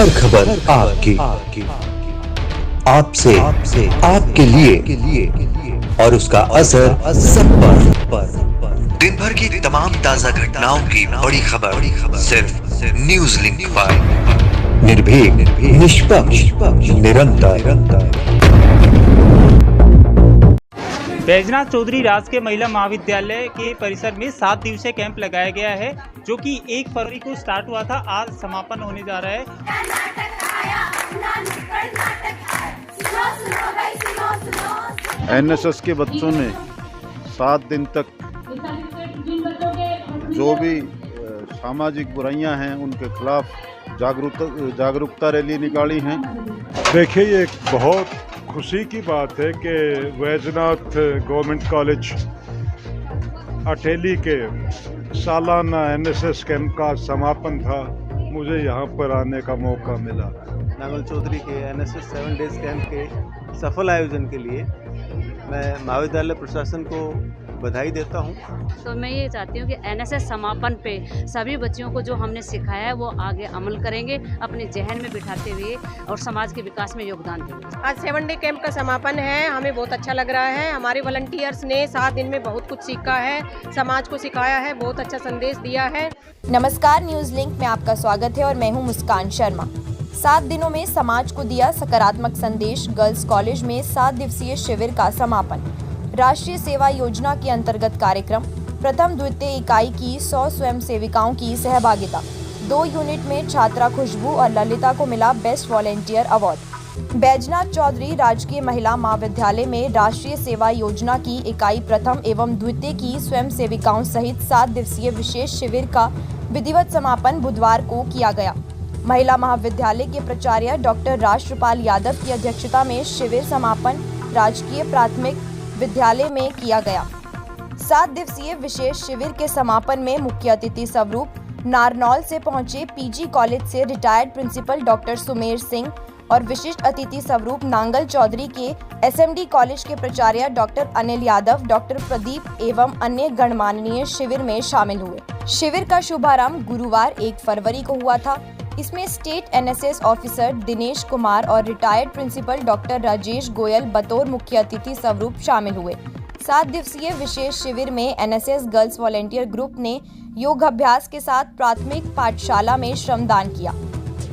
हर खबर आपकी, आपसे, आपके लिए और उसका असर सब पर। दिन भर की तमाम ताजा घटनाओं की बड़ी खबर सिर्फ न्यूज लिंक पर। निर्भीक, निष्पक्ष, निरंतर। बैजनाथ चौधरी राजकीय महिला महाविद्यालय के परिसर में 7 दिवसीय कैंप लगाया गया है, जो कि 1 फरवरी को स्टार्ट हुआ था। आज समापन होने जा रहा है। एनएसएस के बच्चों ने 7 दिन तक जो भी सामाजिक बुराइयां हैं उनके खिलाफ जागरूकता रैली निकाली हैं। देखिए, ये एक बहुत खुशी की बात है कि बैजनाथ गवर्नमेंट कॉलेज अटेली के सालाना एनएसएस कैंप का समापन था। मुझे यहाँ पर आने का मौका मिला। नांगल चौधरी के एनएसएस 7 डेज कैंप के सफल आयोजन के लिए मैं महाविद्यालय प्रशासन को बधाई देता हूँ। तो मैं ये चाहती हूँ कि एनएसएस समापन पे सभी बच्चियों को जो हमने सिखाया है वो आगे अमल करेंगे, अपने जहन में बिठाते हुए और समाज के विकास में योगदान देंगे। आज 7 डे कैंप का समापन है, हमें बहुत अच्छा लग रहा है। हमारे वॉलंटियर्स ने 7 दिन में बहुत कुछ सीखा है, समाज को सिखाया है, बहुत अच्छा संदेश दिया है। नमस्कार, न्यूज लिंक में आपका स्वागत है और मैं हूँ मुस्कान शर्मा। 7 दिनों में समाज को दिया सकारात्मक संदेश। गर्ल्स कॉलेज में 7 दिवसीय शिविर का समापन। राष्ट्रीय सेवा योजना के अंतर्गत कार्यक्रम। प्रथम द्वितीय इकाई की 100 स्वयं सेविकाओं की सहभागिता। 2 यूनिट में छात्रा खुशबू और ललिता को मिला best volunteer award. Baijnath Chaudhary राजकीय महिला महाविद्यालय में राष्ट्रीय सेवा योजना की इकाई प्रथम एवं द्वितीय की स्वयं सेविकाओं सहित 7 दिवसीय विशेष शिविर का विधिवत समापन बुधवार को किया गया। महिला महाविद्यालय के प्राचार्य डॉक्टर राष्ट्रपाल यादव की अध्यक्षता में शिविर समापन राजकीय प्राथमिक विद्यालय में किया गया। 7 दिवसीय विशेष शिविर के समापन में मुख्य अतिथि स्वरूप नारनौल से पहुंचे पीजी कॉलेज से retired principal doctor Sumer Singh और विशिष्ट अतिथि स्वरूप नांगल चौधरी के एसएमडी कॉलेज के प्राचार्य डॉक्टर अनिल यादव, डॉक्टर प्रदीप एवं अन्य गणमान्य शिविर में शामिल हुए। शिविर का शुभारंभ गुरुवार 1 फरवरी को हुआ था। इसमें state NSS officer Dinesh Kumar और retired principal doctor Rajesh Goyal बतौर मुख्य अतिथि स्वरूप शामिल हुए। 7 दिवसीय विशेष शिविर में एनएसएस गर्ल्स वॉलेंटियर ग्रुप ने योगाभ्यास के साथ प्राथमिक पाठशाला में श्रमदान किया।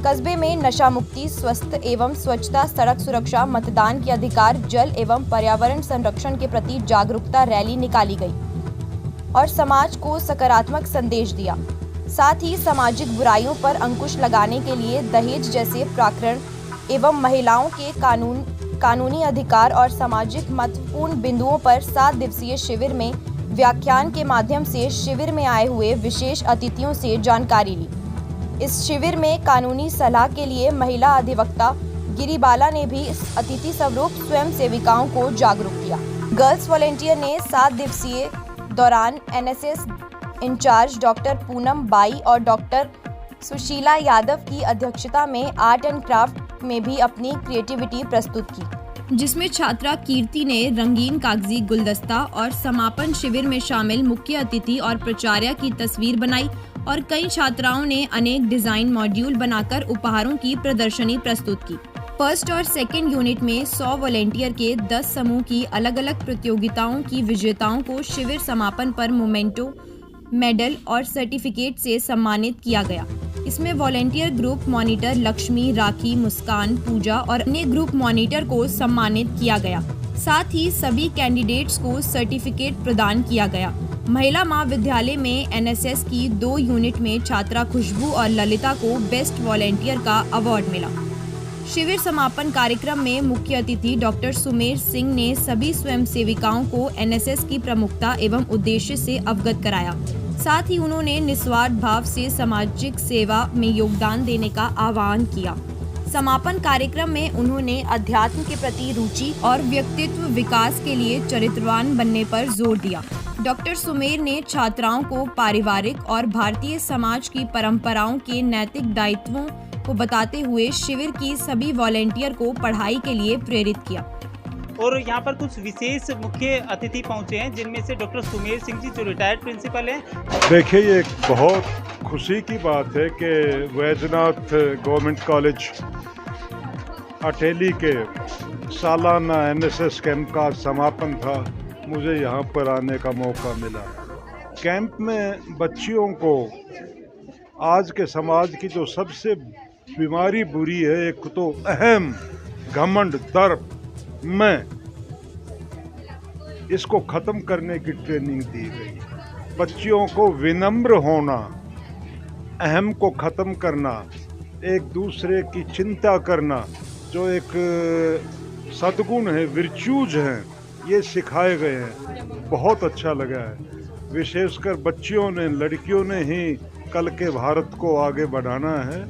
कस्बे में नशा मुक्ति, स्वस्थ एवं स्वच्छता, सड़क सुरक्षा, मतदान के अधिकार, जल एवं पर्यावरण संरक्षण के प्रति जागरूकता रैली निकाली गई और समाज को सकारात्मक संदेश दिया। साथ ही सामाजिक बुराइयों पर अंकुश लगाने के लिए दहेज जैसे प्रकरण एवं महिलाओं के कानूनी अधिकार और सामाजिक महत्वपूर्ण बिंदुओं पर 7 दिवसीय शिविर में व्याख्यान के माध्यम से शिविर में आए हुए विशेष अतिथियों से जानकारी ली। इस शिविर में कानूनी सलाह के लिए महिला अधिवक्ता गिरिबाला ने भी अतिथि स्वरूप स्वयं सेविकाओं को जागरूक किया। गर्ल्स वॉलेंटियर ने 7 दिवसीय दौरान NSS incharge doctor Poonam Bai और डॉक्टर सुशीला यादव की अध्यक्षता में आर्ट एंड क्राफ्ट में भी अपनी क्रिएटिविटी प्रस्तुत की, जिसमें छात्रा कीर्ति ने रंगीन कागजी गुलदस्ता और समापन शिविर में शामिल मुख्य अतिथि और प्राचार्य की तस्वीर बनाई और कई छात्राओं ने अनेक डिजाइन मॉड्यूल बनाकर उपहारों की प्रदर्शनी प्रस्तुत की। फर्स्ट और सेकेंड यूनिट में 100 वॉलेंटियर के 10 समूह की अलग अलग प्रतियोगिताओं की विजेताओं को शिविर समापन पर मोमेंटो, मेडल और सर्टिफिकेट से सम्मानित किया गया। इसमें वॉलेंटियर ग्रुप मॉनिटर लक्ष्मी, राखी, मुस्कान, पूजा और अन्य ग्रुप मॉनिटर को सम्मानित किया गया। साथ ही सभी कैंडिडेट्स को सर्टिफिकेट प्रदान किया गया। महिला महाविद्यालय में एनएसएस की 2 यूनिट में छात्रा खुशबू और ललिता को बेस्ट वॉलेंटियर का अवार्ड मिला। शिविर समापन कार्यक्रम में मुख्य अतिथि डॉक्टर सुमेर सिंह ने सभी स्वयं सेविकाओं को एनएसएस की प्रमुखता एवं उद्देश्य से अवगत कराया। साथ ही उन्होंने निस्वार्थ भाव से सामाजिक सेवा में योगदान देने का आह्वान किया। समापन कार्यक्रम में उन्होंने अध्यात्म के प्रति रुचि और व्यक्तित्व विकास के लिए चरित्रवान बनने पर जोर दिया। डॉक्टर सुमेर ने छात्राओं को पारिवारिक और भारतीय समाज की परंपराओं के नैतिक दायित्वों को बताते हुए शिविर की सभी वॉलेंटियर को पढ़ाई के लिए प्रेरित किया। और यहाँ पर कुछ विशेष मुख्य अतिथि पहुँचे हैं, जिनमें से डॉक्टर सुमेर सिंह जी जो रिटायर्ड प्रिंसिपल हैं। देखिए, ये एक बहुत खुशी की बात है कि वैजनाथ गवर्नमेंट कॉलेज अटेली के सालाना एनएसएस कैंप का समापन था। मुझे यहाँ पर आने का मौका मिला। कैंप में बच्चियों को आज के समाज की जो सबसे बीमारी बुरी है, एक तो अहम, घमंड, दर्प, मैं, इसको ख़त्म करने की ट्रेनिंग दी गई। बच्चियों को विनम्र होना, अहम को ख़त्म करना, एक दूसरे की चिंता करना, जो एक सद्गुण है, विर्च्यूज हैं, ये सिखाए गए हैं। बहुत अच्छा लगा है। विशेषकर बच्चियों ने, लड़कियों ने ही कल के भारत को आगे बढ़ाना है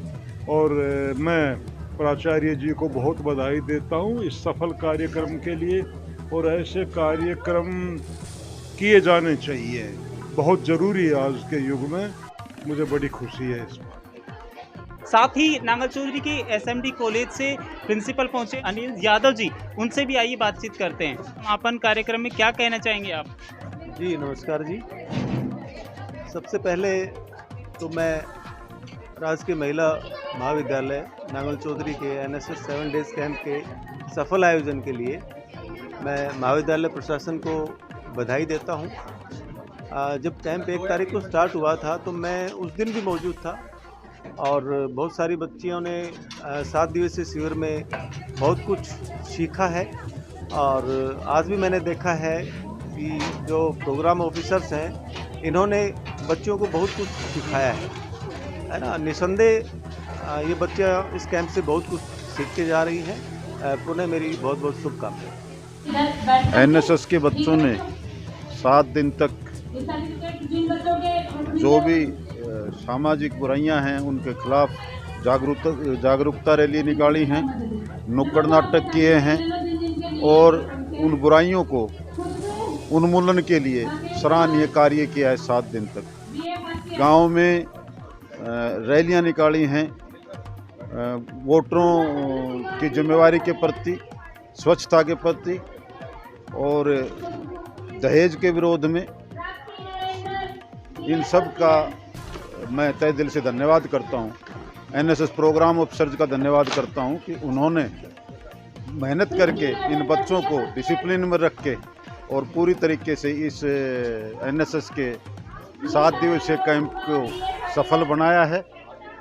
और मैं प्राचार्य जी को बहुत बधाई देता हूँ इस सफल कार्यक्रम के लिए। और ऐसे कार्यक्रम किए जाने चाहिए, बहुत ज़रूरी है आज के युग में। मुझे बड़ी खुशी है इस बात। साथ ही नांगल चौधरी के एसएमडी कॉलेज से प्रिंसिपल पहुंचे अनिल यादव जी, उनसे भी आइए बातचीत करते हैं। समापन कार्यक्रम में क्या कहना चाहेंगे आप? जी नमस्कार जी। सबसे पहले तो मैं राजकीय महिला महाविद्यालय नांगल चौधरी के एनएसएस 7 डेज कैंप के सफल आयोजन के लिए मैं महाविद्यालय प्रशासन को बधाई देता हूं। जब कैंप 1 तारीख को स्टार्ट हुआ था तो मैं उस दिन भी मौजूद था और बहुत सारी बच्चियों ने 7 दिवसीय शिविर में बहुत कुछ सीखा है। और आज भी मैंने देखा है कि जो प्रोग्राम ऑफिसर्स हैं, इन्होंने बच्चों को बहुत कुछ सिखाया है ना। निसंदेह ये बच्चियाँ इस कैंप से बहुत कुछ सीख के जा रही हैं। पुनः मेरी बहुत बहुत शुभकामनाएं। एनएसएस के बच्चों ने 7 दिन तक जो भी सामाजिक बुराइयां हैं उनके खिलाफ जागरूकता रैली निकाली हैं, नुक्कड़ नाटक किए हैं और उन बुराइयों को उन्मूलन के लिए सराहनीय कार्य किया है। 7 दिन तक गांव में रैलियां निकाली हैं, वोटरों की जिम्मेवारी के प्रति, स्वच्छता के प्रति और दहेज के विरोध में। इन सब का मैं तहे दिल से धन्यवाद करता हूँ। एनएसएस प्रोग्राम ऑफिसर्स का धन्यवाद करता हूँ कि उन्होंने मेहनत करके इन बच्चों को डिसिप्लिन में रख के और पूरी तरीके से इस एनएसएस के 7 दिवसीय कैंप को सफल बनाया है।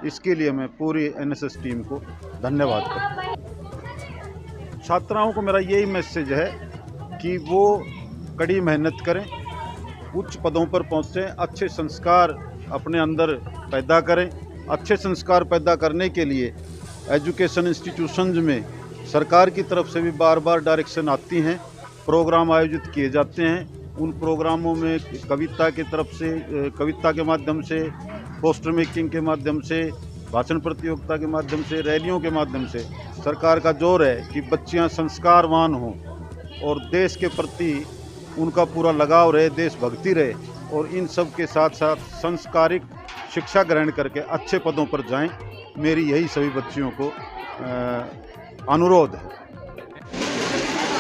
इसके लिए मैं पूरी एनएसएस टीम को धन्यवाद करता हूँ। छात्राओं को मेरा यही मैसेज है कि वो कड़ी मेहनत करें, उच्च पदों पर पहुँचें, अच्छे संस्कार अपने अंदर पैदा करें। अच्छे संस्कार पैदा करने के लिए एजुकेशन इंस्टीट्यूशंस में सरकार की तरफ से भी बार बार डायरेक्शन आती हैं, प्रोग्राम आयोजित किए जाते हैं। उन प्रोग्रामों में कविता की तरफ से, कविता के माध्यम से, पोस्टर मेकिंग के माध्यम से, भाषण प्रतियोगिता के माध्यम से, रैलियों के माध्यम से सरकार का जोर है कि बच्चियां संस्कारवान हों और देश के प्रति उनका पूरा लगाव रहे, देशभक्ति रहे और इन सब के साथ साथ संस्कारिक शिक्षा ग्रहण करके अच्छे पदों पर जाएं। मेरी यही सभी बच्चियों को अनुरोध है।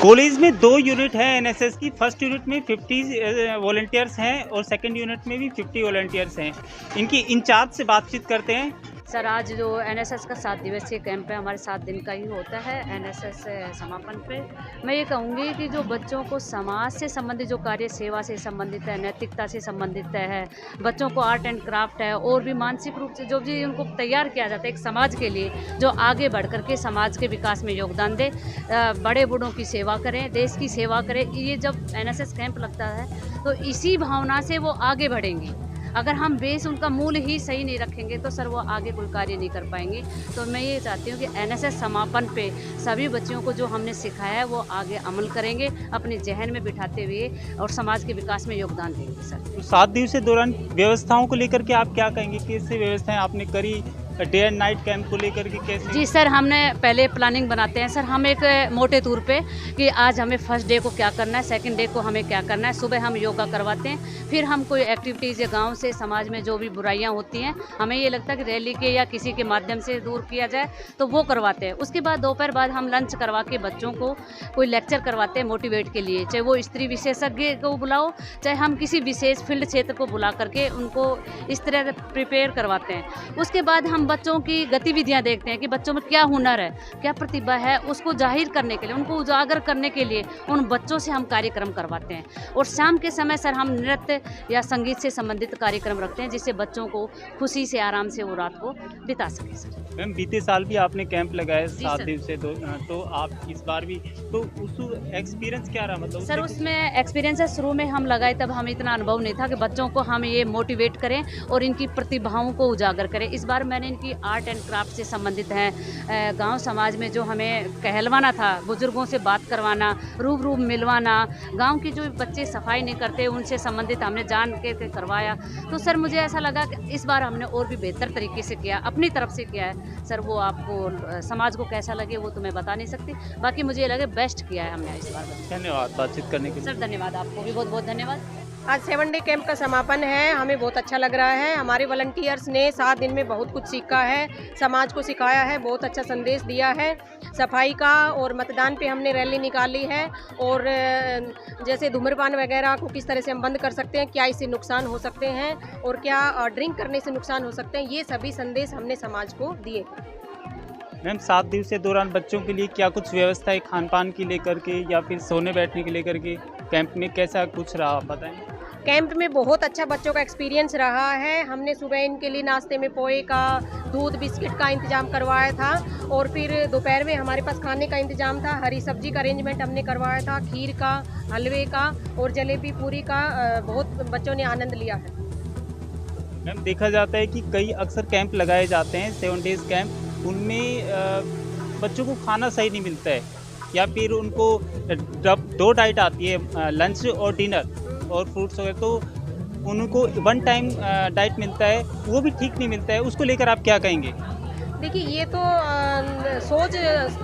कॉलेज में 2 यूनिट है एनएसएस की। फर्स्ट यूनिट में 50 वॉलंटियर्स हैं और सेकंड यूनिट में भी 50 वॉलंटियर्स हैं। इनकी इंचार्ज से बातचीत करते हैं। सर, आज जो एनएसएस का 7 दिवसीय कैंप है, हमारे 7 दिन का ही होता है एनएसएस समापन पे। मैं ये कहूँगी कि जो बच्चों को समाज से संबंधित जो कार्य, सेवा से संबंधित है, नैतिकता से संबंधित है, बच्चों को आर्ट एंड क्राफ्ट है और भी मानसिक रूप से जो भी उनको तैयार किया जाता है एक समाज के लिए, जो आगे बढ़ कर के समाज के विकास में योगदान दे, बड़े बूढ़ों की सेवा करें, देश की सेवा करें। ये जब एनएसएस कैंप लगता है तो इसी भावना से वो आगे बढ़ेंगी। अगर हम बेस उनका मूल ही सही नहीं रखेंगे तो सर वो आगे कोई कार्य नहीं कर पाएंगे। तो मैं ये चाहती हूँ कि एनएसएस समापन पे सभी बच्चियों को जो हमने सिखाया है वो आगे अमल करेंगे, अपने जहन में बिठाते हुए और समाज के विकास में योगदान देंगे। सर, 7 दिवसीय दौरान व्यवस्थाओं को लेकर के आप क्या कहेंगे? कैसे व्यवस्थाएं आपने करी डे एंड नाइट कैंप को लेकर के कैसे? जी सर, हमने पहले प्लानिंग बनाते हैं सर, हम एक मोटे तौर पे कि आज हमें फर्स्ट डे को क्या करना है, सेकंड डे को हमें क्या करना है। सुबह हम योगा करवाते हैं, फिर हम कोई एक्टिविटीज़ या गांव से समाज में जो भी बुराइयां होती हैं हमें ये लगता है कि रैली के या किसी के माध्यम से दूर किया जाए तो वो करवाते हैं। उसके बाद दोपहर बाद हम लंच करवा के बच्चों को कोई लेक्चर करवाते हैं मोटिवेट के लिए, चाहे वो स्त्री विशेषज्ञ को बुलाओ, चाहे हम किसी विशेष फील्ड क्षेत्र को बुला करके उनको इस तरह से प्रिपेयर करवाते हैं। उसके बाद हम बच्चों की गतिविधियां देखते हैं कि बच्चों में क्या हुनर है, क्या प्रतिभा है, उसको जाहिर करने के लिए, उनको उजागर करने के लिए उन बच्चों से हम कार्यक्रम करवाते हैं। और शाम के समय सर हम नृत्य या संगीत से संबंधित कार्यक्रम रखते हैं जिससे बच्चों को खुशी से आराम से वो रात को बिता सके सर। मैम बीते साल भी आपने कैंप लगाया 7 सर। दिन से, तो आप इस बार भी, तो उस एक्सपीरियंस क्या रहा? मतलब सर उसमें एक्सपीरियंस है, शुरू में हम लगाए तब हमें इतना अनुभव नहीं था कि बच्चों को हम ये मोटिवेट करें और इनकी प्रतिभाओं को उजागर करें। इस बार मैंने इनकी आर्ट एंड क्राफ्ट से संबंधित हैं, गांव समाज में जो हमें कहलवाना था, बुजुर्गों से बात करवाना, रूबरू मिलवाना, गांव के जो बच्चे सफाई नहीं करते उनसे संबंधित हमने जान के करवाया। तो सर मुझे ऐसा लगा कि इस बार हमने और भी बेहतर तरीके से किया, अपनी तरफ से किया है सर। वो आपको समाज को कैसा लगे वो तो मैं बता नहीं सकती, बाकी मुझे ये लगे बेस्ट किया है हमने इस बार। धन्यवाद बातचीत करने के लिए। सर धन्यवाद, आपको भी बहुत बहुत धन्यवाद। आज 7 डे कैंप का समापन है, हमें बहुत अच्छा लग रहा है। हमारे वॉलंटियर्स ने 7 दिन में बहुत कुछ सीखा है, समाज को सिखाया है, बहुत अच्छा संदेश दिया है सफाई का। और मतदान पे हमने रैली निकाली है, और जैसे धूम्रपान वगैरह को किस तरह से हम बंद कर सकते हैं, क्या इससे नुकसान हो सकते हैं और क्या ड्रिंक करने से नुकसान हो सकते हैं, ये सभी संदेश हमने समाज को दिए। मैम 7 दिवस के दौरान बच्चों के लिए क्या कुछ व्यवस्था है खान पान की लेकर के या फिर सोने बैठने के लेकर के कैंप में कैसा कुछ रहा बताएं? कैंप में बहुत अच्छा बच्चों का एक्सपीरियंस रहा है। हमने सुबह इनके लिए नाश्ते में पोहे का, दूध, बिस्किट का इंतजाम करवाया था, और फिर दोपहर में हमारे पास खाने का इंतजाम था, हरी सब्जी का अरेंजमेंट हमने करवाया था, खीर का, हलवे का और जलेबी पूरी का। बहुत बच्चों ने आनंद लिया है। मैम देखा जाता है कि कई अक्सर कैंप लगाए जाते हैं 7 डेज कैंप, उनमें बच्चों को खाना सही नहीं मिलता है या फिर उनको 2 डाइट आती है, लंच और डिनर और फ्रूट्स वगैरह, तो उनको 1 टाइम डाइट मिलता है, वो भी ठीक नहीं मिलता है। उसको लेकर आप क्या कहेंगे? देखिए ये तो सोच,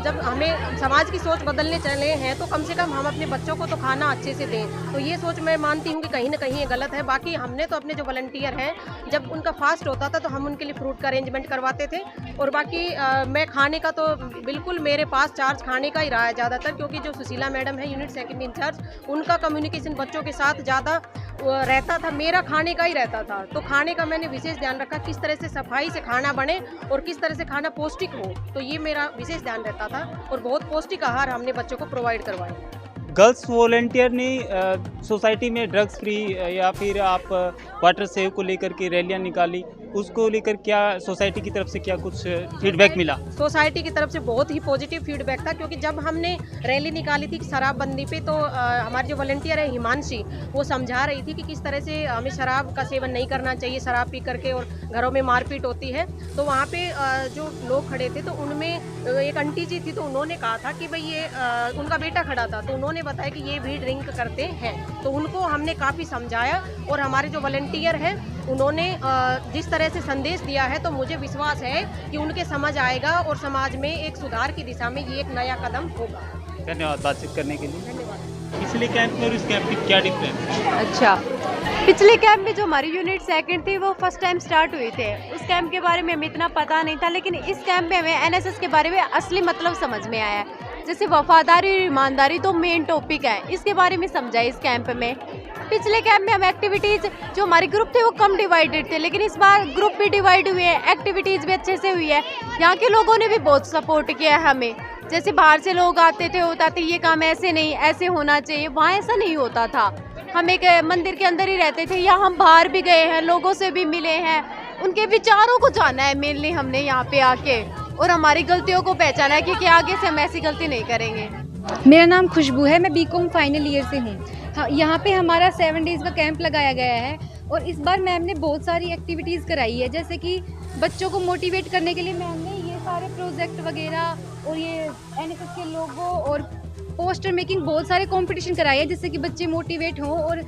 जब हमें समाज की सोच बदलने चले हैं तो कम से कम हम अपने बच्चों को तो खाना अच्छे से दें। तो ये सोच मैं मानती हूँ कि कहीं ना कहीं ये गलत है। बाकी हमने तो अपने जो वॉलंटियर हैं, जब उनका फास्ट होता था तो हम उनके लिए फ्रूट का अरेंजमेंट करवाते थे। और बाकी मैं खाने का तो बिल्कुल मेरे पास चार्ज खाने का ही रहा है ज़्यादातर, क्योंकि जो सुशीला मैडम है यूनिट 2 इंचार्ज, उनका कम्युनिकेशन बच्चों के साथ ज़्यादा रहता था, मेरा खाने का ही रहता था। तो खाने का मैंने विशेष ध्यान रखा, किस तरह से सफाई से खाना बने और किस तरह से खाना पौष्टिक हो, तो ये मेरा विशेष ध्यान रहता था। और बहुत पौष्टिक आहार हमने बच्चों को प्रोवाइड करवाया। गर्ल्स वॉलेंटियर ने सोसाइटी में ड्रग्स फ्री या फिर आप वाटर सेव को लेकर के रैलियां निकाली, उसको लेकर क्या सोसाइटी की तरफ से क्या कुछ फीडबैक मिला? सोसाइटी की तरफ से बहुत ही पॉजिटिव फीडबैक था, क्योंकि जब हमने रैली निकाली थी शराबबंदी पे, तो हमारे जो वॉलंटियर है हिमांशी, वो समझा रही थी कि किस तरह से हमें शराब का सेवन नहीं करना चाहिए, शराब पी करके और घरों में मारपीट होती है। तो वहाँ पे जो लोग खड़े थे तो उनमें एक आंटी जी थी, तो उन्होंने कहा था कि भाई ये उनका बेटा खड़ा था, तो उन्होंने बताया कि ये भी ड्रिंक करते हैं। तो उनको हमने काफ़ी समझाया, और हमारे जो वॉलंटियर हैं उन्होंने जिस तरह से संदेश दिया है, तो मुझे विश्वास है कि उनके समझ आएगा और समाज में एक सुधार की दिशा में ये एक नया कदम होगा। धन्यवाद बातचीत करने के लिए। धन्यवाद। पिछले कैंप में और इस कैंप में क्या डिफरेंस है? अच्छा, पिछले कैंप में जो हमारी यूनिट 2 थी वो फर्स्ट टाइम स्टार्ट हुई थे, उस कैंप के बारे में हमें इतना पता नहीं था, लेकिन इस कैंप में हमें एनएसएस के बारे में असली मतलब समझ में आया है। जैसे वफादारी और ईमानदारी तो मेन टॉपिक है, इसके बारे में समझा इस कैंप में। पिछले कैंप में हम एक्टिविटीज़, जो हमारे ग्रुप थे वो कम डिवाइडेड थे, लेकिन इस बार ग्रुप भी डिवाइड हुए हैं, एक्टिविटीज़ भी अच्छे से हुई है। यहाँ के लोगों ने भी बहुत सपोर्ट किया है हमें। जैसे बाहर से लोग आते थे, होता था ये काम ऐसे नहीं, ऐसे होना चाहिए, वहाँ ऐसा नहीं होता था। हम एक मंदिर के अंदर ही रहते थे, या हम बाहर भी गए हैं, लोगों से भी मिले हैं, उनके विचारों को जाना है मेनली हमने यहाँ पे आके, और हमारी गलतियों को पहचाना है कि आगे से हम ऐसी गलती नहीं करेंगे। मेरा नाम खुशबू है, मैं बीकॉम फाइनल ईयर से हूँ। हाँ, यहाँ पे हमारा 7 डेज़ का कैंप लगाया गया है, और इस बार मैम ने बहुत सारी एक्टिविटीज़ कराई है। जैसे कि बच्चों को मोटिवेट करने के लिए मैम ने ये सारे प्रोजेक्ट वगैरह और ये एनएसएस के लोगो और पोस्टर मेकिंग बहुत सारे कंपटीशन कराए हैं, जिससे कि बच्चे मोटिवेट हों और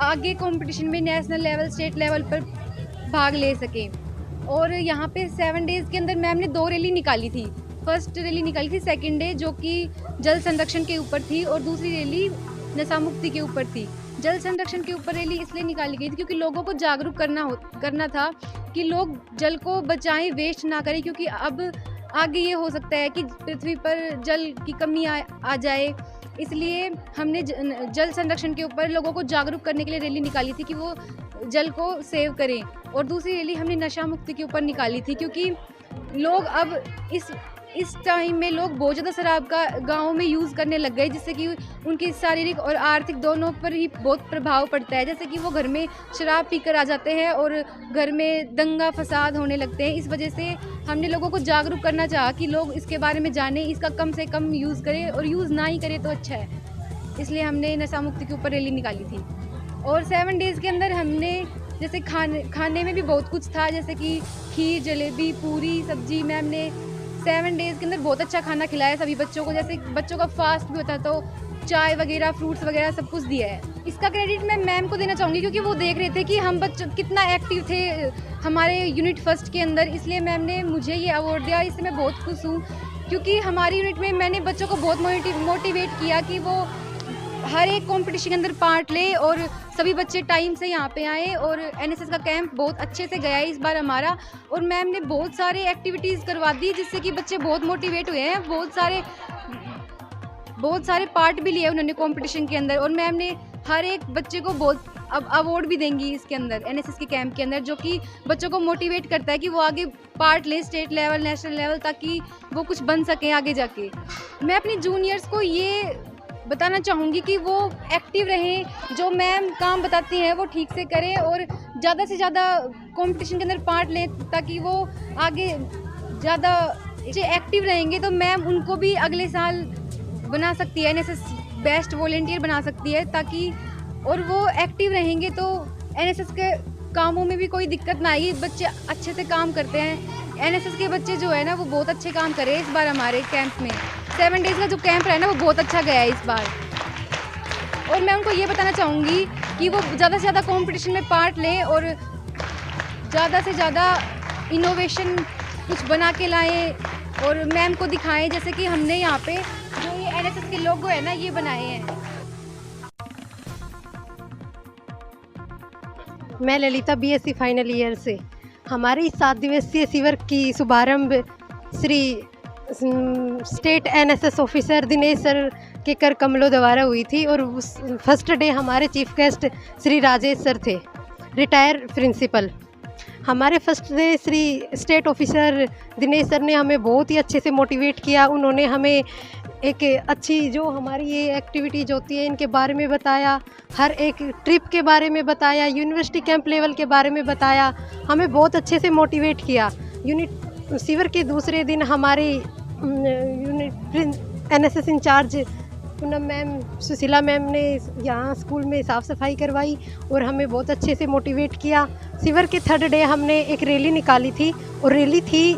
आगे कंपटीशन में नेशनल लेवल, स्टेट लेवल पर भाग ले सकें। और यहाँ पे 7 डेज़ के अंदर मैम ने 2 रैली निकाली थी। फर्स्ट रैली निकाली थी सेकेंड डे, जो कि जल संरक्षण के ऊपर थी, और दूसरी रैली नशा मुक्ति के ऊपर थी। जल संरक्षण के ऊपर रैली इसलिए निकाली गई थी क्योंकि लोगों को जागरूक करना था कि लोग जल को बचाएं, वेस्ट ना करें, क्योंकि अब आगे ये हो सकता है कि पृथ्वी पर जल की कमी आ जाए। इसलिए हमने जल संरक्षण के ऊपर लोगों को जागरूक करने के लिए रैली निकाली थी कि वो जल को सेव करें। और दूसरी रैली हमने नशा मुक्ति के ऊपर निकाली थी क्योंकि लोग अब इस टाइम में लोग बहुत ज़्यादा शराब का गाँव में यूज़ करने लग गए, जिससे कि उनकी शारीरिक और आर्थिक दोनों पर ही बहुत प्रभाव पड़ता है। जैसे कि वो घर में शराब पीकर आ जाते हैं और घर में दंगा फसाद होने लगते हैं। इस वजह से हमने लोगों को जागरूक करना चाहा कि लोग इसके बारे में जानें, इसका कम से कम यूज़ करें, और यूज़ ना ही करें तो अच्छा है। इसलिए हमने नशा मुक्ति के ऊपर रैली निकाली थी। और 7 डेज़ के अंदर हमने जैसे खाने में भी बहुत कुछ था, जैसे कि खीर, जलेबी, पूरी, सब्जी। मैम ने 7 डेज़ के अंदर बहुत अच्छा खाना खिलाया सभी बच्चों को। जैसे बच्चों का फास्ट भी होता है तो चाय वगैरह, फ्रूट्स वगैरह सब कुछ दिया है। इसका क्रेडिट मैं मैम को देना चाहूँगी क्योंकि वो देख रहे थे कि हम बच्चों कितना एक्टिव थे हमारे यूनिट फर्स्ट के अंदर, इसलिए मैम ने मुझे ये अवार्ड दिया। इससे मैं बहुत खुश हूँ क्योंकि हमारी यूनिट में मैंने बच्चों को बहुत मोटिवेट किया कि वो हर एक कंपटीशन के अंदर पार्ट ले, और सभी बच्चे टाइम से यहाँ पे आए। और एनएसएस का कैंप बहुत अच्छे से गया है इस बार हमारा, और मैम ने बहुत सारे एक्टिविटीज़ करवा दी जिससे कि बच्चे बहुत मोटिवेट हुए हैं। बहुत सारे पार्ट भी लिए उन्होंने कंपटीशन के अंदर, और मैम ने हर एक बच्चे को बहुत अब अवार्ड भी देंगी इसके अंदर, एनएसएस के कैंप के अंदर, जो कि बच्चों को मोटिवेट करता है कि वो आगे पार्ट ले स्टेट लेवल, नेशनल लेवल, ताकि वो कुछ बन सकें आगे जाके। मैं अपनी जूनियर्स को ये बताना चाहूँगी कि वो एक्टिव रहें, जो मैम काम बताती हैं वो ठीक से करें, और ज़्यादा से ज़्यादा कंपटीशन के अंदर पार्ट लें ताकि वो आगे ज़्यादा एक्टिव रहेंगे तो मैम उनको भी अगले साल बना सकती है, एनएसएस बेस्ट वॉलंटियर बना सकती है, ताकि और वो एक्टिव रहेंगे तो एनएसएस के कामों में भी कोई दिक्कत ना आएगी। बच्चे अच्छे से काम करते हैं, एनएसएस के बच्चे जो है ना वो बहुत अच्छे काम करे इस बार हमारे कैंप में। 7 डेज़ का जो कैंप रहा है ना वो बहुत अच्छा गया है इस बार। और मैं उनको ये बताना चाहूँगी कि वो ज़्यादा से ज़्यादा कंपटीशन में पार्ट लें और ज़्यादा से ज़्यादा इनोवेशन कुछ बना के लाएं और मैम को दिखाएं, जैसे कि हमने यहाँ पे जो ये एनएसएस के लोगो है ना ये बनाए हैं। मैं ललिता बीएससी फाइनल ईयर से। हमारी 7 दिवसीय शिविर की शुभारंभ Shri state NSS officer Dinesh sir के कर कमलों द्वारा हुई थी, और उस फर्स्ट डे हमारे chief guest Shri Rajesh sir थे, रिटायर प्रिंसिपल। हमारे first day Shri state officer Dinesh sir ने हमें बहुत ही अच्छे से मोटिवेट किया। उन्होंने हमें एक अच्छी जो हमारी ये एक्टिविटीज़ होती है इनके बारे में बताया, हर एक ट्रिप के बारे में बताया, यूनिवर्सिटी कैंप लेवल के बारे में बताया, हमें बहुत अच्छे से मोटिवेट किया। यूनिट शिविर के दूसरे दिन हमारे unit NSS incharge Poonam ma'am, Sushila ma'am ने यहाँ स्कूल में साफ़ सफाई करवाई और हमें बहुत अच्छे से मोटिवेट किया। शिविर के 3rd डे हमने एक रैली निकाली थी, और रैली थी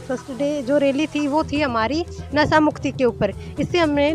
फर्स्ट डे जो रैली थी वो थी हमारी नशा मुक्ति के ऊपर। इससे हमने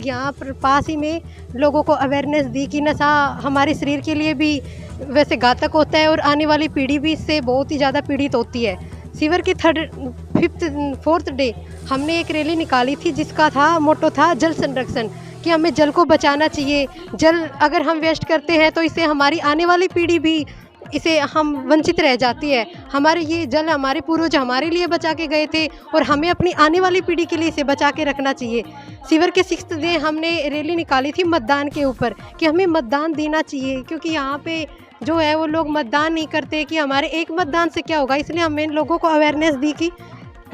यहाँ पर पास ही में लोगों को अवेयरनेस दी कि नशा हमारे शरीर के लिए भी वैसे घातक होता है और आने वाली पीढ़ी भी इससे बहुत ही ज़्यादा पीड़ित होती है। शिविर के 4th डे हमने एक रैली निकाली थी जिसका था मोटो था जल संरक्षण, कि हमें जल को बचाना चाहिए। जल अगर हम वेस्ट करते हैं तो इससे हमारी आने वाली पीढ़ी भी इसे हम वंचित रह जाती है। हमारे ये जल हमारे पूर्वज हमारे लिए बचा के गए थे और हमें अपनी आने वाली पीढ़ी के लिए इसे बचा के रखना चाहिए। शिविर के 6th डे हमने रैली निकाली थी मतदान के ऊपर, कि हमें मतदान देना चाहिए, क्योंकि यहाँ पे जो है वो लोग मतदान नहीं करते कि हमारे एक मतदान से क्या होगा। इसलिए हमने लोगों को अवेयरनेस दी कि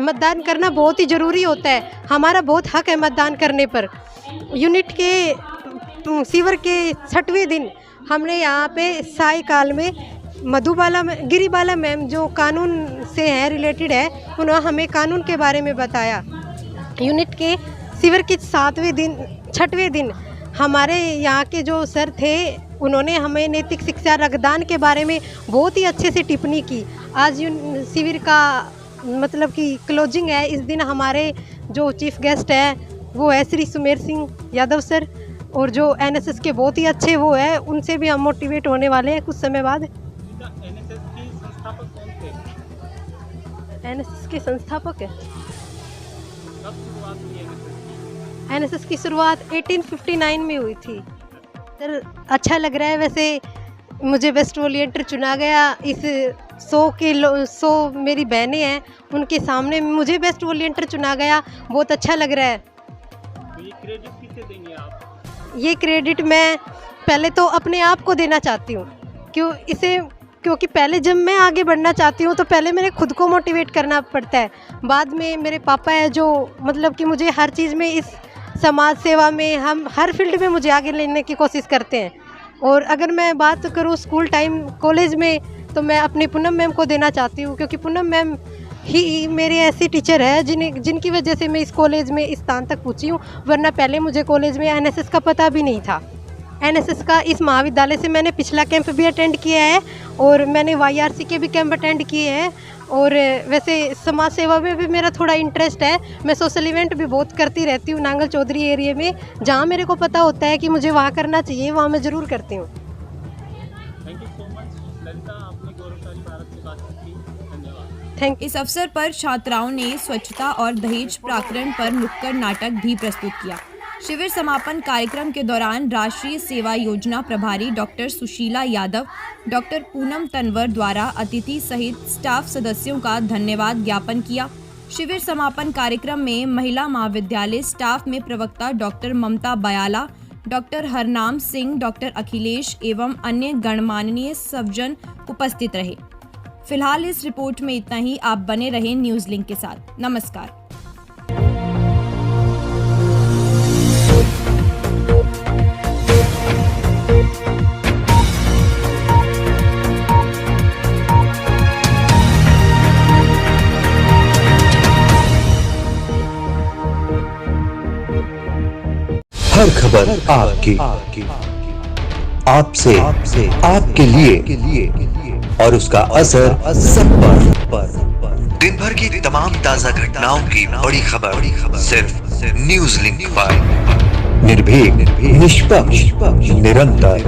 मतदान करना बहुत ही ज़रूरी होता है, हमारा बहुत हक है मतदान करने पर। यूनिट के शिविर के 6वें दिन हमने यहाँ पे सायकाल में गिरिबाला मैम जो कानून से है रिलेटेड है, उन्होंने हमें कानून के बारे में बताया। यूनिट के शिविर के 6वें दिन हमारे यहाँ के जो सर थे उन्होंने हमें नैतिक शिक्षा रक्तदान के बारे में बहुत ही अच्छे से टिप्पणी की। आज शिविर का मतलब कि क्लोजिंग है। इस दिन हमारे जो चीफ गेस्ट है वो है श्री सुमेर सिंह यादव सर, और जो एनएसएस के बहुत ही अच्छे वो है, उनसे भी हम मोटिवेट होने वाले हैं कुछ समय बाद। एनएसएस की संस्थापक कौन थे? एनएसएस के संस्थापक है। कब शुरुआत हुई है एनएसएस की शुरुआत 1859 में हुई थी। सर अच्छा लग रहा है। वैसे मुझे बेस्ट वॉलंटियर चुना गया। इस 100 मेरी बहनें हैं, उनके सामने मुझे बेस्ट वॉलंटियर चुना गया। बहुत अच्छा लग रहा है। तो ये क्रेडिट किसे देंगे आप? ये क्रेडिट मैं पहले तो अपने आप को देना चाहती हूँ, क्योंकि पहले जब मैं आगे बढ़ना चाहती हूँ तो पहले मेरे खुद को मोटिवेट करना पड़ता है। बाद में मेरे पापा है जो मतलब कि मुझे हर चीज़ में, इस समाज सेवा में, हम हर फील्ड में मुझे आगे लेने की कोशिश करते हैं। और अगर मैं बात करूँ स्कूल टाइम, कॉलेज में, तो मैं अपनी पूनम मैम को देना चाहती हूँ, क्योंकि पूनम मैम ही मेरी ऐसी टीचर है जिनकी वजह से मैं इस कॉलेज में इस स्थान तक पहुँची हूँ। वरना पहले मुझे कॉलेज में एनएसएस का पता भी नहीं था। एनएसएस का इस महाविद्यालय से मैंने पिछला कैंप भी अटेंड किया है और मैंने वाईआरसी के भी कैंप अटेंड किए हैं। और वैसे समाज सेवा में भी मेरा थोड़ा इंटरेस्ट है। मैं सोशल इवेंट भी बहुत करती रहती हूँ नांगल चौधरी एरिया में। जहाँ मेरे को पता होता है कि मुझे वहाँ करना चाहिए, वहाँ मैं ज़रूर करती हूँ। Thank you so much Lalita, आपने गौरवशाली भारत से बात की। धन्यवाद। थैंक इस अवसर पर छात्राओं ने स्वच्छता और दहेज प्रकरण पर नुक्कड़ नाटक भी प्रस्तुत किया। शिविर समापन कार्यक्रम के दौरान राष्ट्रीय सेवा योजना प्रभारी डॉक्टर सुशीला यादव, डॉक्टर पूनम तनवर द्वारा अतिथि सहित स्टाफ सदस्यों का धन्यवाद ज्ञापन किया। शिविर समापन कार्यक्रम में महिला महाविद्यालय स्टाफ में प्रवक्ता डॉक्टर ममता बयाला, डॉक्टर हरनाम सिंह, डॉक्टर अखिलेश एवं अन्य गणमान्य सज्जन उपस्थित रहे। फिलहाल इस रिपोर्ट में इतना ही। आप बने रहें न्यूज लिंक के साथ। नमस्कार। हर खबर आपकी, आपसे, आपके लिए और उसका असर सब पर। दिन भर की तमाम ताजा घटनाओं की बड़ी खबर सिर्फ न्यूज लिंक पर। निर्भीक, निष्पक्ष, निरंतर।